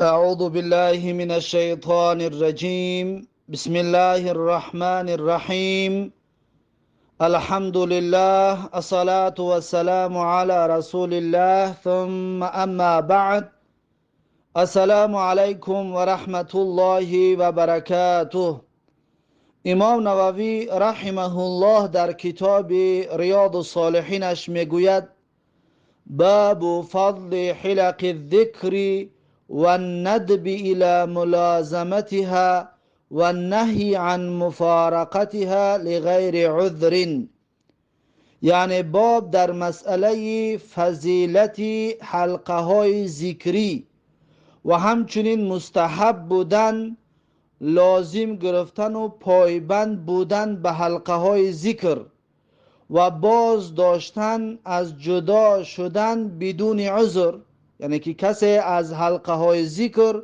أعوذ بالله من الشيطان الرجيم بسم الله الرحمن الرحيم الحمد لله الصلاة والسلام على رسول الله ثم أما بعد السلام عليكم ورحمة الله وبركاته. امام نووی رحمه الله در کتاب ریاض الصالحینش میگوید باب فضل حلق الذكر والندب إلى ملازمتها والنهي عن مفارقتها لغیر عذر، یعنی باب در مسئله فضیلت حلقه های ذکری و همچنین مستحب بودن، لازم گرفتن و پایبند بودن به حلقه های ذکر و باز داشتن از جدا شدن بدون عذر، یعنی که کسی از حلقه های ذکر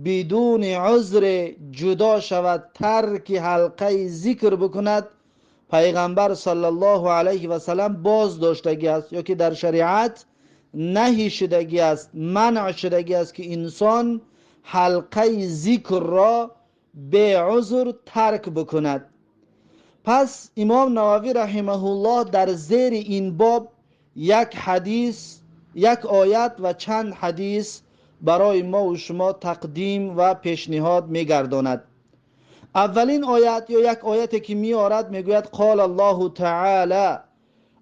بدون عذر جدا شود، ترک حلقه ذکر بکند، پیغمبر صلی الله علیه و سلم باز داشتگی است یا که در شریعت نهی شدگی است، منع شدگی است که انسان حلقه ذکر را به عذر ترک بکند. پس امام نووی رحمه الله در زیر این باب یک حدیث، یک آیت و چند حدیث برای ما و شما تقدیم و پیشنهاد میگرداند. اولین آیت یا یک آیتی که میارد میگوید قال الله تعالی،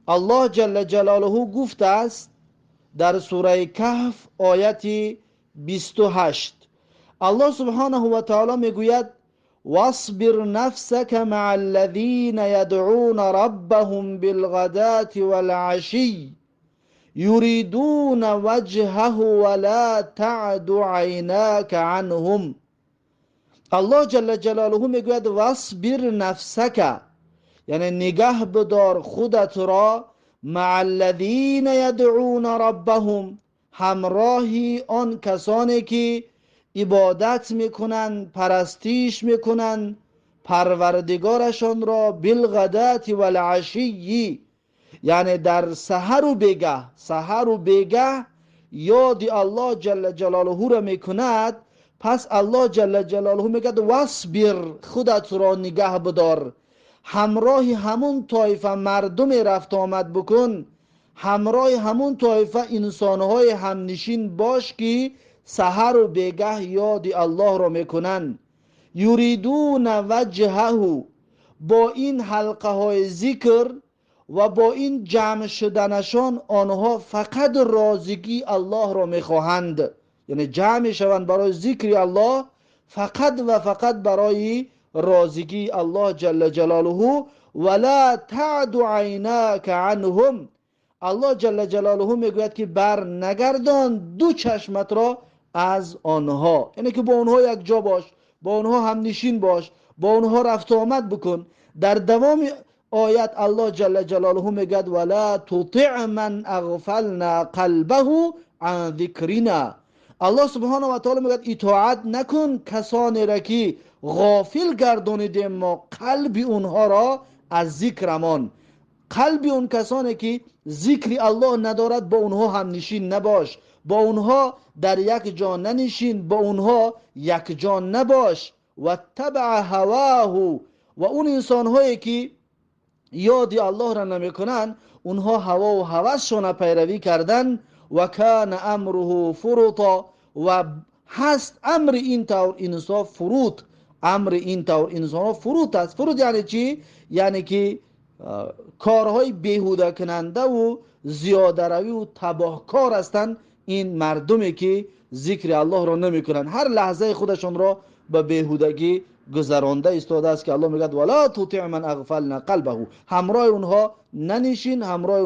الله جل جلاله گفته است در سوره کهف آیت 28. الله سبحانه و تعالی میگوید واصبر نفسك مع الذين يدعون ربهم بالغداة والعشي يريدون وجهه ولا تعد عيناك عنهم. الله جل جلاله میگوید واصبر نفسك، یعنی نگه بدار خودت را، مع الذين يدعون ربهم، همراهی آن کسانی که عبادت میکنن، پرستیش میکنن پروردگارشان را، بالغدات والعشی، یعنی در سحر و بیگه یاد الله جل جلاله را میکند. پس الله جل جلاله میگه واصبر، خودت را نگه بدار، همراه همون طایفه مردم رفت آمد بکن، همراه همون طایفه انسانهای همنشین باش که سحر و بیگه یاد الله را میکنن. یریدون وجهه، با این حلقه های ذکر و با این جمع شدنشان آنها فقط رازگی الله را میخواهند، یعنی جمع شوند برای ذکر الله فقط و فقط برای رازگی الله جل جلاله. ولا تعد عیناک عنهم، الله جل جلاله میگوید که بر نگردان دو چشمت را از آنها، یعنی که با آنها یک جا باش، با آنها هم نشین باش، با آنها رفت آمد بکن. در دوام آیت الله جل جلاله میگوید ولا تطع من اغفلنا قلبه عن ذکرنا، الله سبحانه و تعالی میگوید اطاعت نکن کسانی را که غافل گردانیدیم ما قلب اونها را از ذکرمان. قلب اون کسانی که ذکر الله ندارد با اونها هم نشین نباش، با اونها در یک جا ننشین، با اونها یک جا نباش. و تبع هواه، و اون انسان هایی که یاد الله را نمی کنن اونها هوا و هوسشون پیروی کردن. و کان امره فرطا، و هست امر این طور انسان فرود، امر این طور انسان فرود است. فرود یعنی چی؟ یعنی که کارهای بیهوده کننده و زیاده روی و تباهکار هستند این مردمی که ذکر الله را نمی کنند، هر لحظه خودشون را به بیهودگی گذرانده ایستاده است که الله میگه ولا تطع من اغفلنا قلبه، همراه اونها ننشین، همراه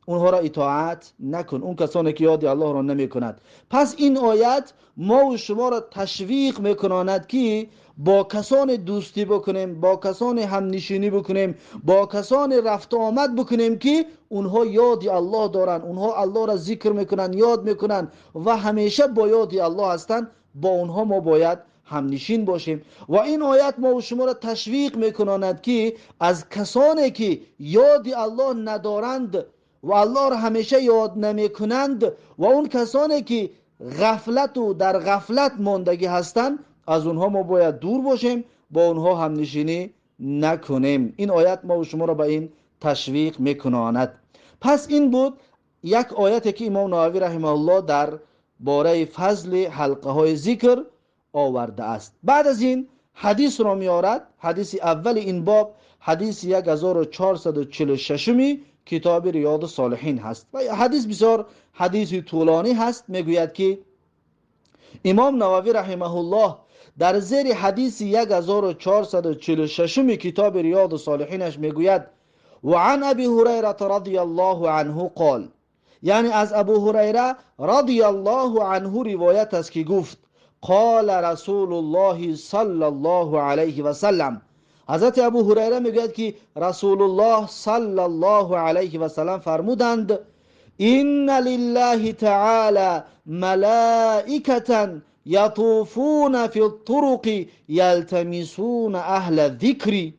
اونها را اطاعت نکن، اون کسانی که یاد الله را نمی کند. پس این آیت ما و شما را تشویق میکناند که با کسان دوستی بکنیم، با کسان همنشینی بکنیم، با کسان رفت آمد بکنیم که اونها یاد الله دارن، اونها الله را ذکر میکنن، یاد میکنن و همیشه با یاد الله هستن، با اونها ما باید همنشین باشیم. و این آیت ما و شما را تشویق میکناند که از کسانی که یاد الله ندارند و الله را همیشه یاد نمی کنند و اون کسانی که غفلت و در غفلت ماندگی هستند، از اونها ما باید دور باشیم، با اونها هم نشینی نکنیم. این آیت ما و شما را به این تشویق میکناند. پس این بود یک آیتی که امام نووی رحمه الله در باره فضل حلقه های ذکر آورده است. بعد از این حدیث را میارد. حدیث اول این باب حدیث 1446 کتاب ریاض الصالحین هست و حدیث بسیار حدیث طولانی هست. میگوید که امام نووی رحمه الله در زیر حدیث 1446 کتاب ریاض الصالحینش میگوید و عن ابی هریره رضی الله عنه قال، یعنی از ابو هریره رضی الله عنه روایت است که گفت قال رسول الله صلی الله علیه و سلم، حضرت ابو هریره میگوید که رسول الله صلی الله علیه و سلم فرمودند ان لله تعالی ملائکة یطوفون فی الطرق یلتمسون اهل الذکر.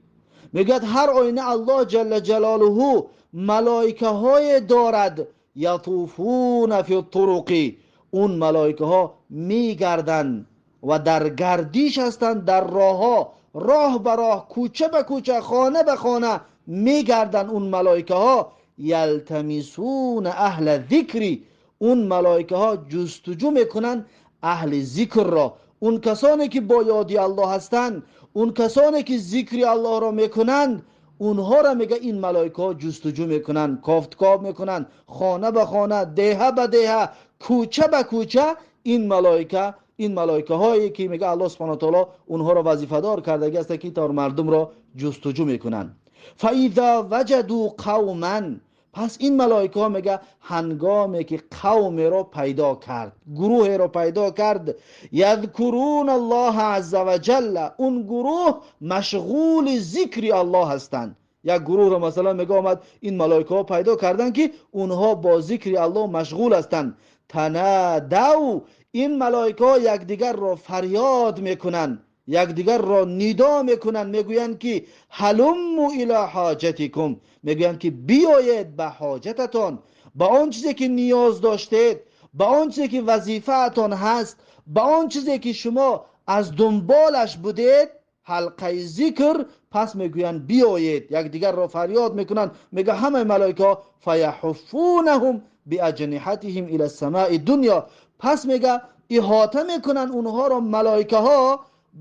میگوید هر آینه الله جل جلاله ملائکه های دارد، یطوفون فی الطرق، اون ملائکه ها میگردند و در گردش هستند، در راه ها، راه به راه، کوچه به کوچه، خانه به خانه میگردند اون ملائکه ها. یلتمسون اهل ذکری، اون ملائکه ها جستجو میکنن اهل ذکر را، اون کسانی که با یادی الله هستند، اون کسانی که ذکر الله را میکنند، اونها را میگه این ملائکه ها جستجو میکنن، کافتکاب میکنن، خانه به خانه، دهه به دهه، کوچه به کوچه. این ملائکه هایی که میگه الله سبحانه و تعالی اونها را وظیفه دار کرده است که تا مردم را جستجو میکنن. فاذا وجدوا قوما، پس این ملائکه ها میگه هنگامی که قوم را پیدا کرد، گروه را پیدا کرد، یذکرون الله عز وجل، اون گروه مشغول ذکر الله هستند. یک گروه را مثلا میگه آمد این ملائکه ها پیدا کردن که اونها با ذکر الله مشغول هستند. تنادوا، این ملائکه ها یکدیگر را فریاد میکنن، یکدیگر را ندا میکنن، میگویند که هلموا الی حاجتکم، میگویند که بیایید به حاجتتان، به آن چیزی که نیاز داشتید، به آن چیزی که وظیفه‌تان هست، به آن چیزی که شما از دنبالش بودید، حلقه ذکر. پس میگویند بیایید، یکدیگر را فریاد میکنن. میگه همه ملائکه فیحفونهم باجنحتهم الی السماء الدنیا، پس میگه احاطه میکنن اونها را ملائکه ها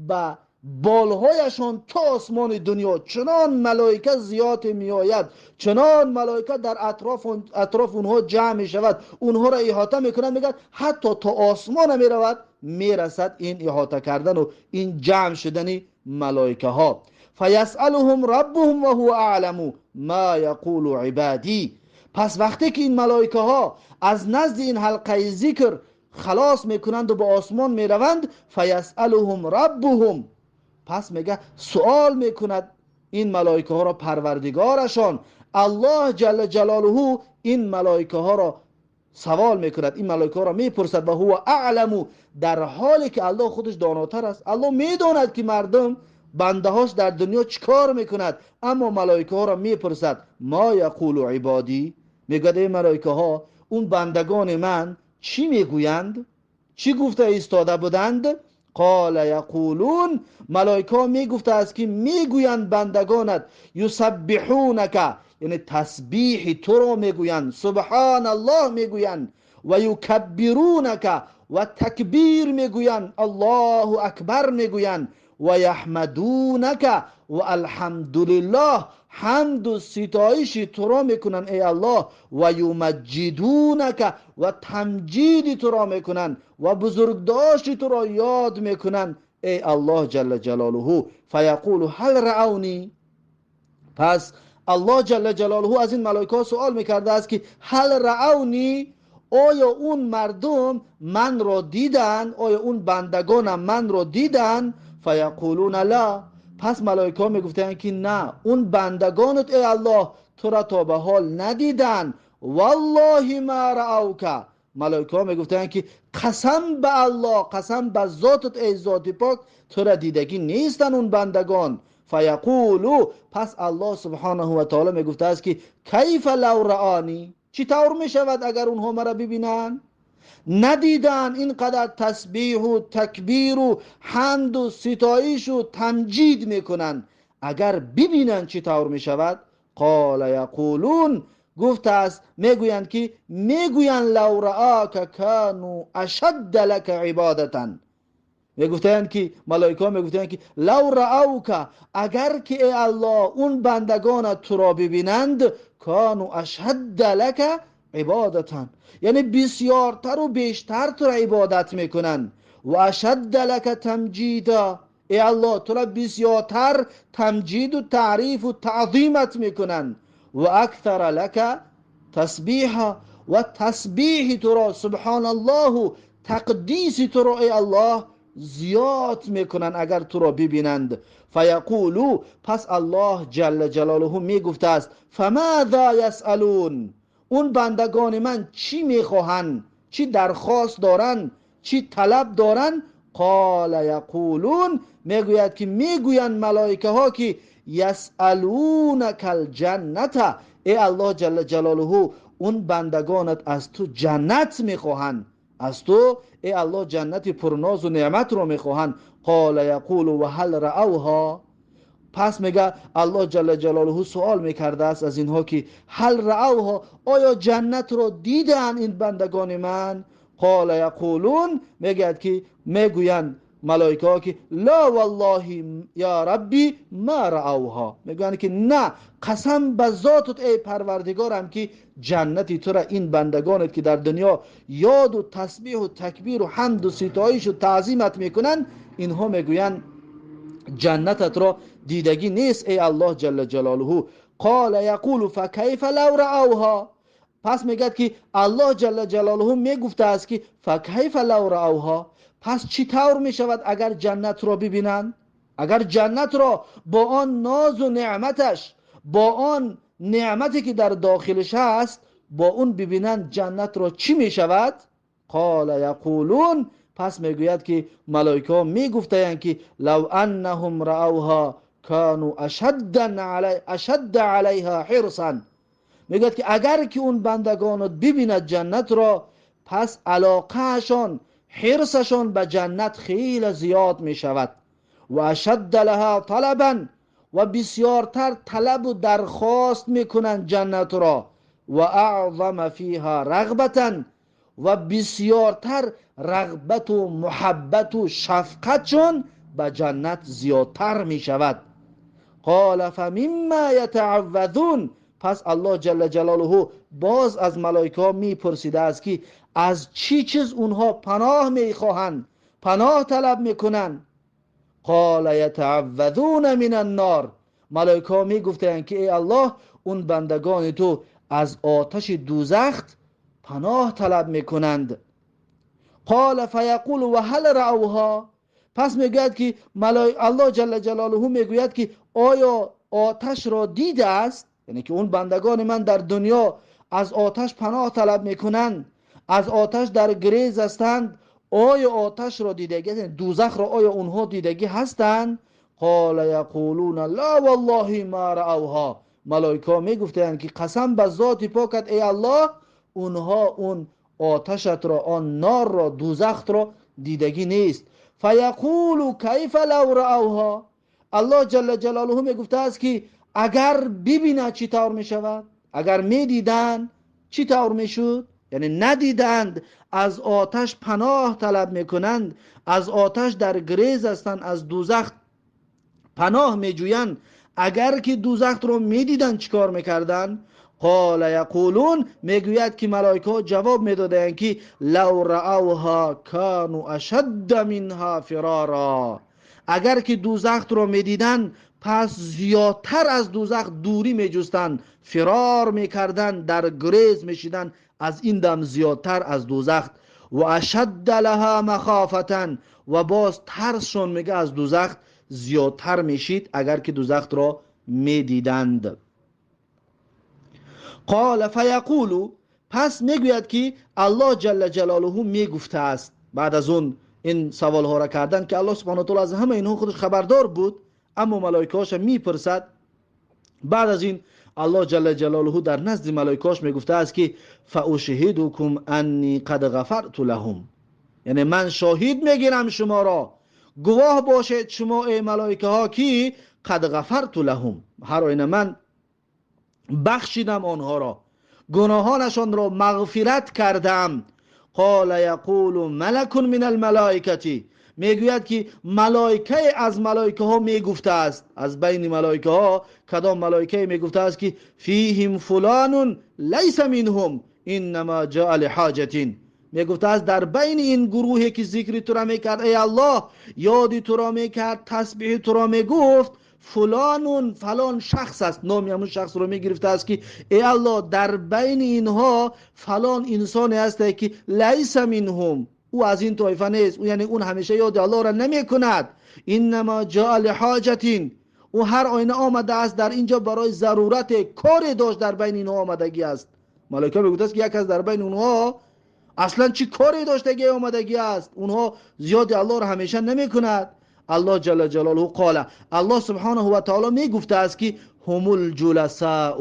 با بالهایشان تا آسمان دنیا. چنان ملائکه زیاد میآید، چنان ملائکه در اطراف اونها جمع می شود، اونها را احاطه میکنن. میگن حتی تا آسمان میرود، میرسد این احاطه کردن و این جمع شدن ملائکه ها. فیسألهم ربهم و هو اعلم ما یقول عبادی، پس وقتی که این ملائکه ها از نزد این حلقه ذکر خلاص میکنند و به آسمان میروند، فیسألهم ربهم، پس میگه سوال میکند این ملائکه ها را پروردگارشان، الله جل جلاله این ملائکه ها را سوال میکند، این ملائکه ها را میپرسد و هو اعلم، در حالی که الله خودش داناتر است. الله میداند که مردم بنده هاش در دنیا چیکار میکند، اما ملائکه ها را میپرسد ما یقول عبادی، میگه این ملائکه ها اون بندگان من چی میگویند، چی گفته ایستاده بودند. قال یقولون، ملائکه ها میگفته است که میگویند بندگانت یسبحونک، یعنی تسبیح تو را میگویند، سبحان الله میگویند، و یکبرونک، و تکبیر میگویند، الله اکبر میگویند، و یحمدونک، و الحمدلله، حمد و ستایش تو را میکنن ای الله، و یمجدونک، و تمجید تو را میکنن و بزرگداشت تو را یاد میکنن ای الله جل جلاله. فیقول هل رعونی، پس الله جل جلاله از این ملائکه سوال میکرده است که هل رعونی، آیا اون مردم من را دیدن، آیا اون بندگانم من را دیدن. فیقولون لا، پس ملائکه ها میگفتن که نه، اون بندگانت ای الله تو را تا به حال ندیدن. والله ما رعوک، ملائکه ها میگفتن که قسم به الله، قسم به ذاتت ای ذات پاک، تو را دیدگی نیستن اون بندگان. فیقولو، پس الله سبحانه و تعالی میگفته است که کیف لو رعانی، چی طور میشود اگر اونها مرا ببینن. ندیدن اینقدر تسبیح و تکبیر و حمد و ستایش و تمجید میکنن، اگر ببینن چی طور میشود؟ قال یقولون، گفته است میگویند که میگویند لو رآک کانوا اشد لك عبادتا، میگفتند که ملائکه میگفتند که لو رآوک، اگر که ای الله اون بندگان تو را ببینند، کانوا اشد لك عبادتا، یعنی بسیارتر و بیشتر تو را عبادت میکنن، و اشد لك تمجیدا، ای الله تو را بسیارتر تمجید و تعریف و تعظیمت میکنن، و اکثر لك تسبیحا، و تسبیح تو را سبحان الله، تقدیس تو را ای الله زیاد میکنن اگر تو را ببینند. فیقولو، پس الله جل جلاله میگفته است فماذا یسألون، اون بندگان من چی میخواهند، چی درخواست دارن، چی طلب دارن؟ قال یقولون، میگوید که میگویند ملائکه ها که یسألونک الجنت، ای الله جل جلاله اون بندگانت از تو جنت میخواهند، از تو ای الله جنت پرناز و نعمت رو میخواهند. قال یقول و هل رأوها، پس میگه الله جل جلاله سوال میکرده است از اینها که هل رأوها، آیا جنت رو دیدن این بندگان من؟ قال یقولون، میگه که میگویند ملائکه ها که لا والله یا ربی ما رأوها، میگویند که نه، قسم به ذاتت ای پروردگارم که جنتی تو را این بندگانت که در دنیا یاد و تسبیح و تکبیر و حمد و ستایش و تعظیمت میکنن، اینها میگویند جنتت را دیدگی نیست ای الله جل جلاله. قال یقول فکیف لو رأوها، پس میگه که الله جل جلاله میگفته است که فکیف لو رأوها، پس چی طور میشود اگر جنت را ببینند؟ اگر جنت را با آن ناز و نعمتش، با آن نعمتی که در داخلش هست، با اون ببینند جنت را چی میشود؟ قال یقولون، پس میگوید که ملائکه ها میگفتند که لو انهم رأوها كانوا اشد علیها حرصا، میگوید که اگر که اون بندگان ببیند جنت را، پس علاقهشان، حرصشان به جنت خیلی زیاد میشود، و اشد لها طلبا، و بسیارتر طلب و درخواست میکنند جنت را، و اعظم فیها رغبتا، و بسیارتر رغبت و محبت و شفقتشون به جنت زیادتر می شود. قال فمما یتعوذون، پس الله جل جلاله باز از ملائکه ها می پرسیده است که از چی چیز اونها پناه می خواهند، پناه طلب می کنند؟ قال یتعوذون من النار، ملائکه ها می گفتند که ای الله اون بندگان تو از آتش دوزخ پناه طلب میکنند. قال فیقول و هل رأوها، پس میگوید که الله جل جلاله میگوید که آیا آتش را دیده است؟ یعنی که اون بندگان من در دنیا از آتش پناه طلب میکنند، از آتش در گریز هستند، آیا آتش را دیدگی، دوزخ را آیا اونها دیدگی هستند؟ قال یقولون لا والله ما رأوها، ملائکه میگفتند که قسم به ذات پاکت ای الله اونها اون آتشت را، آن نار را، دوزخ را دیدگی نیست. فیقول کیف لو رأوها، الله جل جلاله میگفته است که اگر ببینه چی طور میشود، اگر میدیدن چی طور میشد؟ یعنی ندیدند، از آتش پناه طلب میکنند، از آتش در گریز هستند، از دوزخ پناه میجویند، اگر که دوزخ رو میدیدن چیکار میکردن؟ قال یقولون، میگوید که ملائکه ها جواب میدادند که لو رأوها کانوا اشد منها فرارا، اگر که دوزخ رو میدیدن پس زیادتر از دوزخ دوری میجستن، فرار میکردن، در گریز میشیدن از این دم زیادتر از دوزخ. و اشد لها مخافتا، و باز ترسشون میگه از دوزخ زیادتر میشید اگر که دوزخ را میدیدند. قال فیقولو، پس میگوید که الله جل جلاله میگفته است بعد از اون این سوال ها را کردن که الله سبحانه و تعالی از همه اینها خودش خبردار بود، اما ملائکه هاش میپرسد. بعد از این الله جل جلاله در نزد ملائکه‌اش میگفته است که فاشهدکم انی قد غفرت لهم، یعنی من شاهد میگیرم شما را، گواه باشید شما ای ملائکه ها که قد غفرت لهم، هر آینه من بخشیدم آنها را، گناهانشان را مغفرت کردم. قال یقول ملک من الملائکه، میگوید که ملائکه از ملائکه ها میگفته است، از بین ملائکه ها کدام ملائکه میگفته است که فیهم فلان لیس منهم انما جاء لحاجه، میگفته است در بین این گروهی که ذکر تو را میکرد ای الله، یادی تو را میکرد، تسبیح تو را میگفت، فلان شخص است، نامی همون شخص رو میگرفته است که ای الله در بین اینها فلان انسانی است که لیس منهم، او از این طایفه نیست، او یعنی اون همیشه یاد الله را نمی کند، انما جاء لحاجتین، او هر آینه آمده است در اینجا برای ضرورت کاری داشت، در بین اینها آمدگی است. ملائکه میگوید است که یک از در بین اونها اصلا چی کاری داشتگی آمدگی است، اونها زیاد الله را همیشه نمی کند. الله جل جلاله قال، الله سبحانه و تعالی می گفته است که هم الجلساء،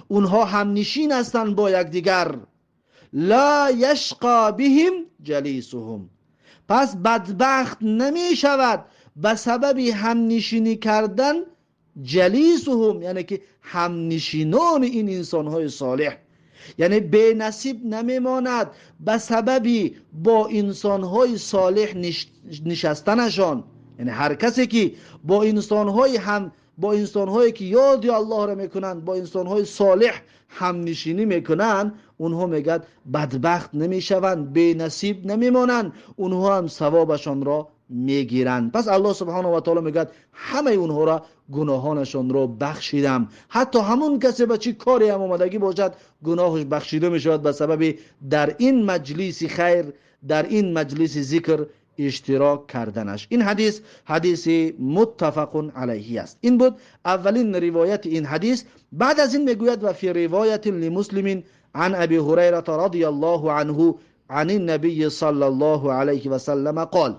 اونها هم نشین هستند با یکدیگر، لا یشقا بهم جلیسهم، پس بدبخت نمی شود به سبب هم نشینی کردن جلیسهم، یعنی که هم نشینان این انسان های صالح، یعنی بے نصیب نمیماند به سببی با انسانهای صالح نشستنشان. یعنی هر کسی که با انسانهایی که یاد الله را میکنند، با انسانهای صالح هم نشینی میکنند، اونها میگد بدبخت نمیشوند، بے نصیب نمیمانند، اونها هم ثوابشان را میگیرند. پس الله سبحانه و تعالی میگه همه اونها را گناهانشان را بخشیدم، حتی همون کسی به چی کاری هم آمدگی باشد گناهش بخشیده میشود به سبب در این مجلس خیر، در این مجلس ذکر اشتراک کردنش. این حدیث متفق علیه است. این بود اولین روایت این حدیث. بعد از این میگوید و فی روایت لمسلم عن ابی هریره رضی الله عنه عن النبی صلی الله علیه و سلم قال،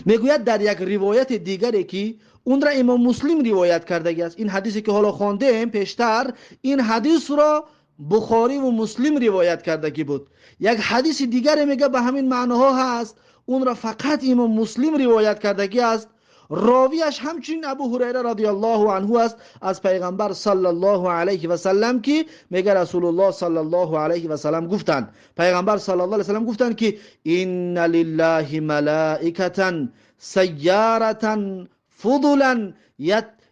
میگوید در یک روایت دیگری که اون را امام مسلم روایت کرده است، این حدیثی که حالا خواندیم پیشتر، این حدیث را بخاری و مسلم روایت کرده بود. یک حدیث دیگری میگه به همین معناها هست، اون را فقط امام مسلم روایت کرده است، راویش همچنین ابو هریره رضی الله عنه است، از پیغمبر صلی الله علیه و سلم که میگه رسول الله صلی الله علیه و سلم گفتند، پیغمبر صلی الله علیه و سلم گفتند که ان لله ملائکه سیاره فضلا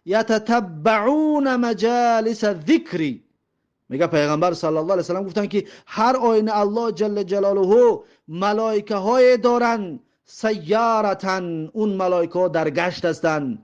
یتتبعون مجالس الذکر. میگه پیغمبر صلی الله علیه و سلم گفتن که هر آینه الله جل جلاله ملائکه های دارن، سیارتن، اون ملائکه ها در گشت هستن،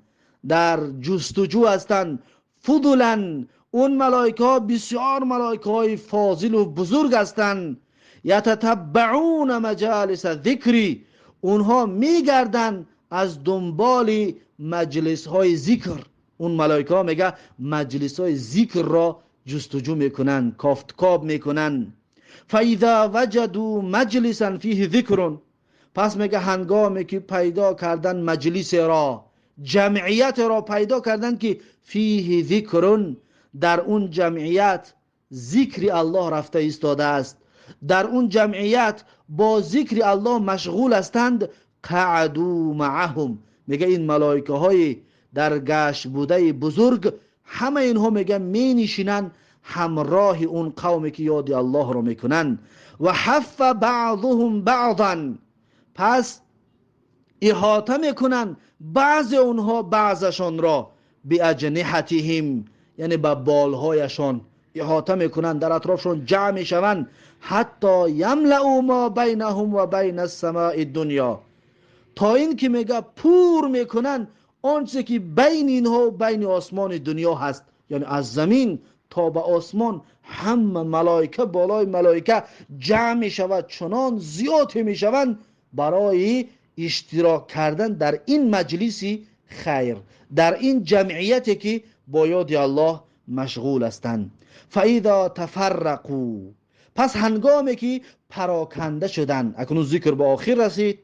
در جستجو هستن، فضلا، اون ملائکه ها بسیار ملائکه های فاضل و بزرگ هستن، یتتبعون مجالس الذکر، اونها میگردن از دنبال مجلس های ذکر. اون ملائکه ها میگه مجلس های ذکر را جستجو میکنن، کافتکاب میکنن. فاذا وجدوا مجلسا فیه ذکر، پس میگه هنگامی که پیدا کردن مجلس را، جمعیت را پیدا کردن که فیه ذکر، در اون جمعیت ذکر الله رفته ایستاده است، در اون جمعیت با ذکر الله مشغول هستند، قعدوا معهم، میگه این ملائکه های در گشت بوده بزرگ همه اینها میگه می نشینن همراه اون قومی که یاد الله رو میکنن. و حف بعضهم بعضا، پس احاطه میکنن بعض اونها بعضشان را، بی اجنحتهم، یعنی با بالهایشان احاطه میکنن، در اطرافشون جمع میشون، حتی یملئوا ما بینهم و بین السماء الدنیا، تا این که میگه پور میکنن آنچه که بین اینها و بین آسمان دنیا هست، یعنی از زمین تا به آسمان همه ملائکه بالای ملائکه جمع میشود، چنان زیاد میشوند برای اشتراک کردن در این مجلسی خیر، در این جمعیتی که با یاد الله مشغول هستند. فاذا تفرقوا، پس هنگامی که پراکنده شدن، اکنون ذکر به آخر رسید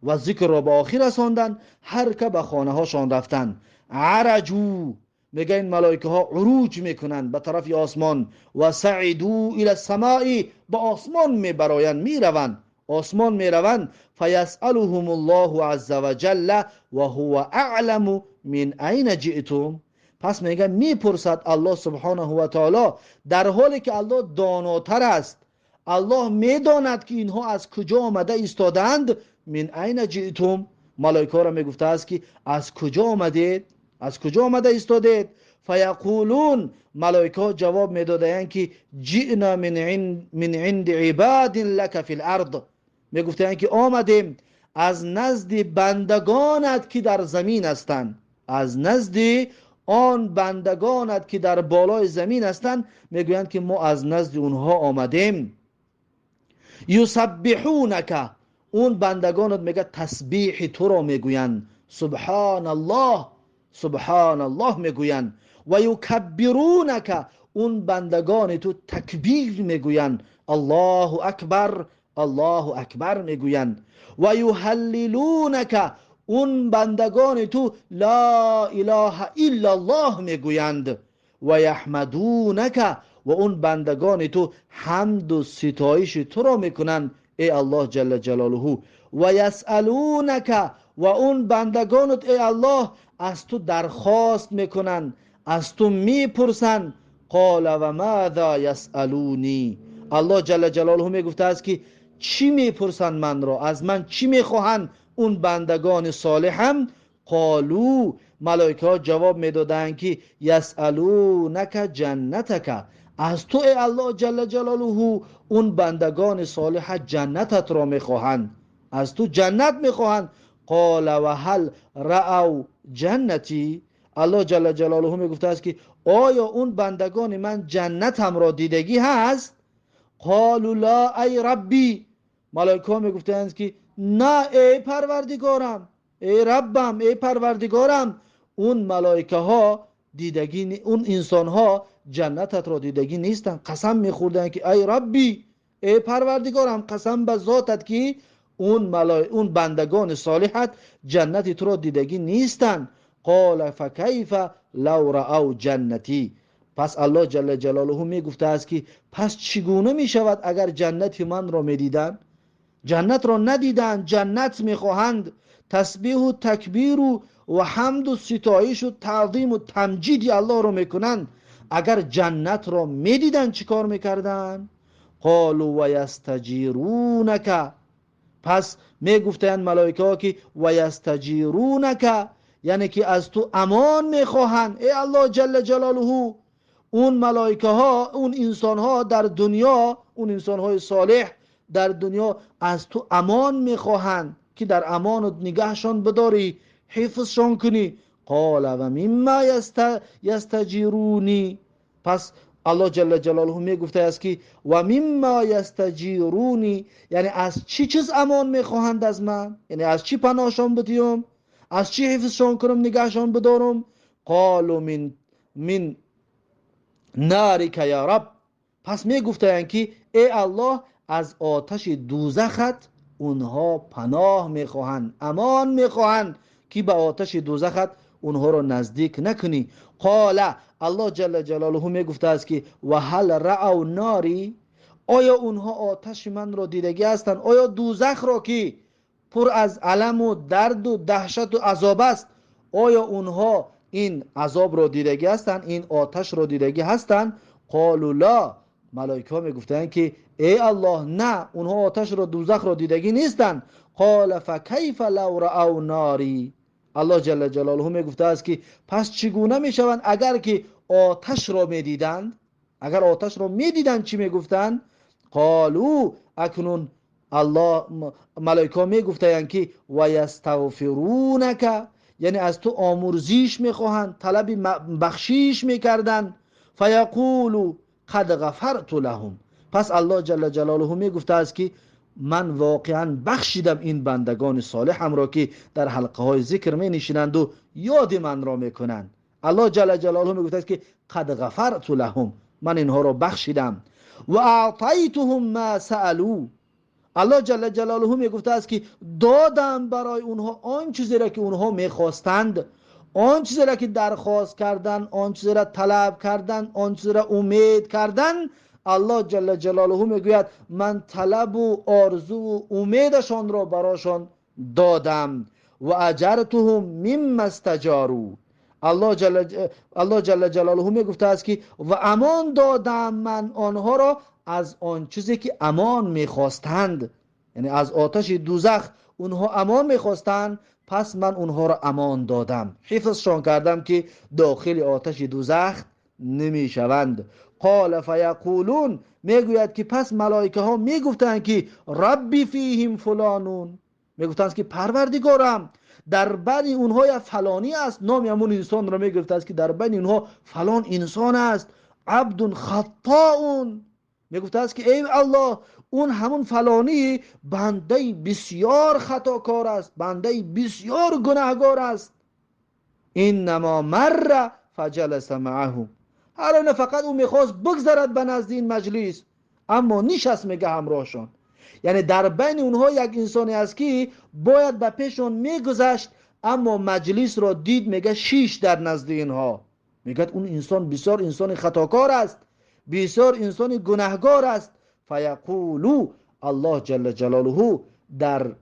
و ذکر را به آخر رساندن، هر که به خانه هاشان رفتن، عرجو، میگه این ملائکه ها عروج میکنند به طرف آسمان و سعیدو الی السماء، با آسمان میبرایند، میروند آسمان میروند. فیسألهم الله عز وجل و هو اعلم من این جئتم. پس میگه میپرسد الله سبحانه و تعالی در حالی که الله داناتر است. الله میداند که اینها از کجا آمده ایستادند. من این جئتم، ملائکه را میگفته است که از کجا آمدید، از کجا آمده ایستادید. فیقولون، ملائکه جواب میدادند که جئنا من عند عباد لك فی الارض، میگفتند که آمدیم از نزد بندگانت که در زمین هستند، از نزد آن بندگانت که در بالای زمین هستند. میگویند که ما از نزد اونها آمدیم. یسبحونک، اون بندگانت میگه تسبیح تو را میگویند، سبحان الله سبحان الله میگویند. و یکبرونک، اون بندگان تو تکبیر میگویند، الله اکبر الله اکبر میگویند. و یهللونک، اون بندگان تو لا اله الا الله میگویند. و یحمدونک، و اون بندگان تو حمد و ستایش تو را میکنند ای الله جل جلاله. و یسألونک، و اون بندگانت ای الله از تو درخواست میکنند، از تو میپرسند. قال و ماذا یسألونی، الله جل جلاله میگفته است که چی میپرسند من را، از من چی میخواهند اون بندگان صالحم. قالو، ملائکه ها جواب میدادند که یسألونک جنتک، از تو ای الله جل جلاله اون بندگان صالح جنتت را میخواهند، از تو جنت میخواهند. قال و هل رأوا جنتی، الله جل جلاله میگفته است که آیا اون بندگان من جنتم را دیدگی هست؟ قالوا لا ای ربی، ملائکه ها میگفتند که نه ای پروردگارم، ای ربم، ای پروردگارم، اون ملائکه ها دیدگی، اون انسان ها جنتت را دیدگی نیستن. قسم میخوردن که ای ربی، ای پروردگارم، قسم به ذاتت که اون بندگان صالحت جنت تو را دیدگی نیستن. قال فکیف لو رأوا جنتی، پس الله جل جلاله میگفته است که پس چگونه میشود اگر جنت من را میدیدن، جنت را ندیدن، جنت میخواهند، تسبیح و تکبیر و حمد و ستایش و تعظیم و تمجید الله را میکنند. اگر جنت را میدیدن چیکار میکردن؟ قالوا و یستجیرونک، پس میگفتند ملائکه ها که و یستجیرونک، یعنی که از تو امان میخواهند ای الله جل جلاله. اون ملائکه ها، اون انسان ها در دنیا، اون انسان های صالح در دنیا از تو امان میخواهند که در امان و نگهشان بداری، حفظشان کنی. قال و مما یستجیرونی، پس الله جل جلاله میگفته است که و مما یستجیرونی، یعنی از چی چیز امان میخواهند از من، یعنی از چی پناهشان بدیم، از چی حفظشان کنم، نگهشان بدارم. قالوا من نارک یا رب، پس میگفتند که ای الله از آتش دوزخت اونها پناه میخواهند، امان میخواهند که به آتش دوزخت اونها رو نزدیک نکنی. قال، الله جل جلاله میگفته است که و هل رأوا ناری، آیا اونها آتش من را دیدگی هستند؟ آیا دوزخ را که پر از الم و درد و دهشت و عذاب است، آیا اونها این عذاب را دیدگی هستند، این آتش را دیدگی هستند؟ قالوا لا، ملائکه ها میگفتند که ای الله نه، اونها آتش را، دوزخ را دیدگی نیستند. قال فکیف لو رأوا ناری، الله جل جلاله میگفته است که پس چگونه میشوند اگر که آتش را میدیدند، اگر آتش را میدیدند چی میگفتند؟ قالوا، اکنون الله ملائکه ها میگفتند که و یستغفرونک، یعنی از تو آمرزش میخواهند، طلب بخشیش میکردند. فیقولوا قد غفرت لهم، پس الله جل جلاله میگفته است که من واقعا بخشیدم این بندگان صالحم را که در حلقه های ذکر می نشینند و یاد من را میکنند. الله جل جلاله میگفته است که قد غفرت لهم، من اینها را بخشیدم. و اعطیتهم ما سألوا، الله جل جلاله میگفته است که دادم برای اونها آن چیزی را که اونها میخواستند. آن چیزی را که درخواست کردن، آن چیزی را طلب کردن، آن چیزی را امید کردن، الله جل جلاله میگوید من طلب و آرزو و امیدشان را براشان دادم. و اجرتهم مما استجاروا. الله جل جلاله میگفته است که و امان دادم من آنها را از آن چیزی که امان میخواستند، یعنی از آتش دوزخ اونها امان میخواستند، پس من اونها را امان دادم، حفظشان کردم که داخل آتش دوزخ نمیشوند. قال فیقولون، میگوید که پس ملائکه ها میگفتند که ربی فیهم فلانون، میگفتند که پروردگارم در بین اونها یک فلانی است، نام همون انسان را میگفت است که در بین اونها فلان انسان است، عبد خطاون، میگفت است که ای الله اون همون فلانی بنده بسیار خطاکار است، بنده بسیار گناهگار است. انما مر فجلس معه، هر فقط او میخواست بگذرد به نزد این مجلس، اما نشست میگه همراهشان. یعنی در بین اونها یک انسانی است که باید به پیشون میگذشت، اما مجلس را دید میگه شیش در نزد اینها، میگه اون انسان بسیار انسان خطاکار است، بسیار انسان گناهگار است. فیقولو، الله جل جلاله در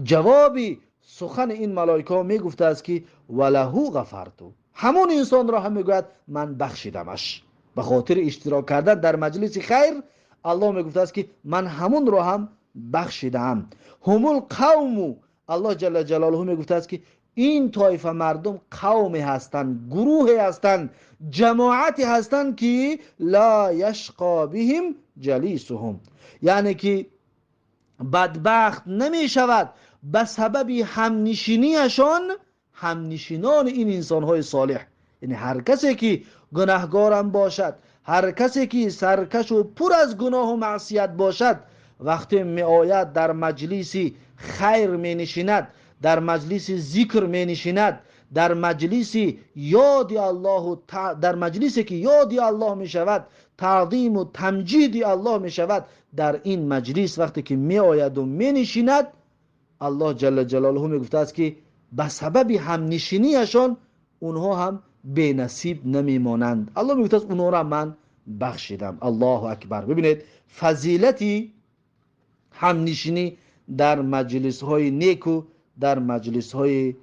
جواب سخن این ملائکه میگفته است که ولهو غفرتو، همون انسان را هم میگوید من بخشیدمش، به خاطر اشتراک کردن در مجلس خیر الله میگفته است که من همون را هم بخشیدم. هم القوم، الله جل جلاله میگفته است که این طایفه مردم قومی هستند، گروهی هستند، جماعتی هستند که لا یشقا بهم جلیسهم، یعنی که بدبخت نمی شود به سبب همنشینیشان همنشینان این انسانهای صالح. یعنی هر کسی که گناهگارم باشد، هر کسی که سرکش و پر از گناه و معصیت باشد، وقتی می آید در مجلس خیر می نشیند، در مجلس ذکر می نشیند، در مجلس یاد الله، در مجلسی که یاد الله می شود، تعظیم و تمجید الله می شود، در این مجلس وقتی که می آید و می نشیند، الله جل جلاله می گفته است که به سبب همنشینیشان اونها هم بی نصیب نمی مانند. الله می گفته است اونها را من بخشیدم. الله اکبر. ببینید فضیلتی همنشینی در مجلس های نیکو، در مجلس هایی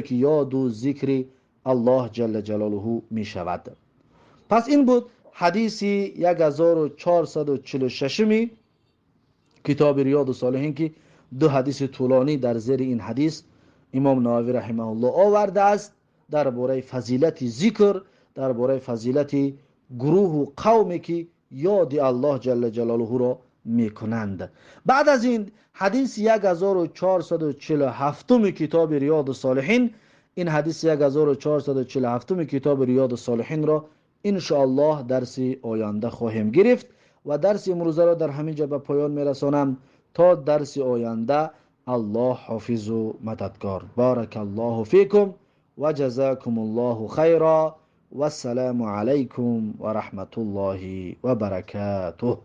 که یاد و ذکر الله جل جلاله می شود. پس این بود حدیثی 1446 کتاب ریاض الصالحین که دو حدیث طولانی در زیر این حدیث امام نووی رحمه الله آورده است درباره فضیلت ذکر، درباره فضیلت گروه و قومی که یاد الله جل جلاله را میکنند. بعد از این حدیث 1447 کتاب ریاض الصالحین، این حدیث 1447 کتاب ریاض الصالحین را ان شاء الله درس آینده خواهیم گرفت و درس امروزه را در همین جا به پایان میرسانم تا درس آینده. الله حافظ و مددگار. بارک الله فیکم و جزاکم الله خیرا و السلام علیکم و رحمت الله و برکاته.